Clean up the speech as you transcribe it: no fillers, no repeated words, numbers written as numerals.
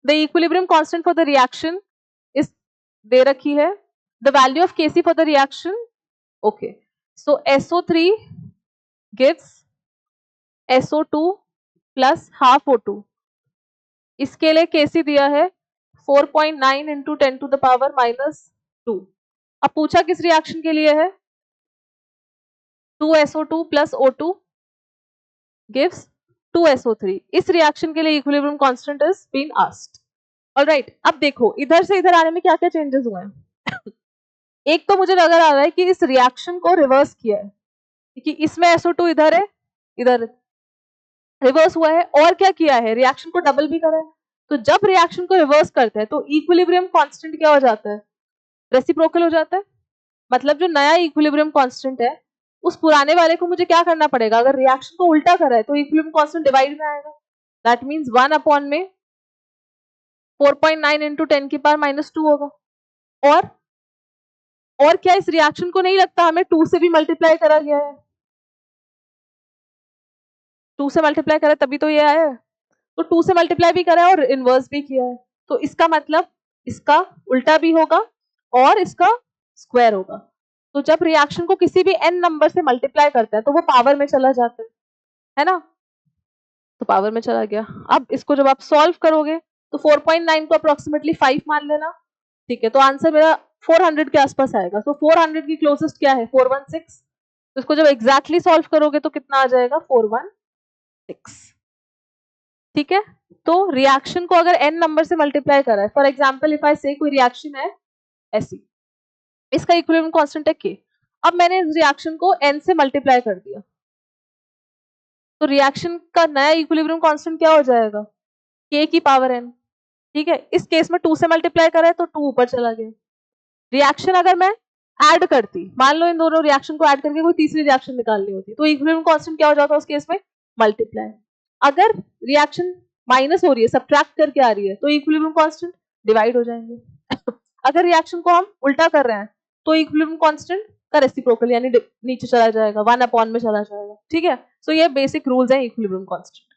The equilibrium constant for the reaction इस दे रखी है, the value of Kc for the reaction, okay, so SO3 gives SO2 plus half O2, इसके लिए Kc दिया है 4.9 into 10 to the power -2। अब पूछा किस रिएक्शन के लिए है, 2SO2 plus O2 gives 2SO3, इस रिएक्शन के लिए equilibrium constant is been asked. Alright, अब देखो इधर से इधर आने में क्या क्या चेंजेस हुए हैं। एक तो मुझे नजर आ रहा है कि इस रिएक्शन को रिवर्स किया है, कि इसमें SO2 इधर है, इधर रिवर्स हुआ है, और क्या किया है, रिएक्शन को डबल भी करा है। तो जब रिएक्शन को रिवर्स करते हैं तो इक्विलिब्रियम कांस्टेंट क्या हो जाता है, रेसिप्रोकल हो जाता है। मतलब जो नया इक्विलिब्रियम कांस्टेंट है उस पुराने वाले को मुझे क्या करना पड़ेगा, अगर रिएक्शन को उल्टा करा है तो इक्विलिब्रियम कांस्टेंट डिवाइड में आएगा, दैट मींस 1 अपॉन में 4.9 इंटू 10 की पावर -2 होगा। और क्या इस रिएक्शन को नहीं लगता हमें 2 से भी मल्टीप्लाई करा गया है, 2 से मल्टीप्लाई करा तभी तो ये आया है, तो 2 से मल्टीप्लाई भी करा है और इनवर्स भी किया है, तो इसका मतलब इसका उल्टा भी होगा और इसका स्क्वायर होगा। तो जब रिएक्शन को किसी भी n नंबर से मल्टीप्लाई करते हैं तो वो पावर में चला जाता है ना, तो पावर में चला गया। अब इसको जब आप सॉल्व करोगे तो 4.9 को अप्रोक्सीमेटली 5 मान लेना, ठीक है, तो आंसर मेरा 400 के आसपास आएगा। तो 400 की क्लोजेस्ट क्या है, 416, तो इसको जब एग्जैक्टली सॉल्व करोगे तो कितना आ जाएगा, 416, ठीक है। तो रिएक्शन को अगर n नंबर से मल्टीप्लाई करा है, फॉर एग्जांपल इफ आई से कोई रिएक्शन है ऐसी, इसका इक्विलिब्रियम कांस्टेंट है K, अब मैंने इस रिएक्शन को n से मल्टीप्लाई कर दिया, तो रिएक्शन का नया इक्विलिब्रियम कांस्टेंट क्या हो जाएगा, K की पावर n, ठीक है। इस केस में 2 से मल्टीप्लाई करा है तो 2 ऊपर चला गया। रिएक्शन अगर मैं ऐड करती, मान लो इन दोनों रिएक्शन को ऐड करके कोई तीसरी रिएक्शन निकालनी होती, तो इक्विलिब्रियम कांस्टेंट क्या हो जाता है उस केस में, मल्टीप्लाई। अगर रिएक्शन माइनस हो रही है, सब्ट्रैक्ट करके आ रही है, तो इक्विलिब्रियम कांस्टेंट डिवाइड हो जाएंगे। अगर रिएक्शन को हम उल्टा कर रहे हैं तो इक्विलिब्रियम कांस्टेंट का रेसिप्रोकल यानी नीचे चला जाएगा, 1 अपॉन में चला जाएगा, ठीक है। सो ये बेसिक रूल्स है इक्विलिब्रियम कांस्टेंट।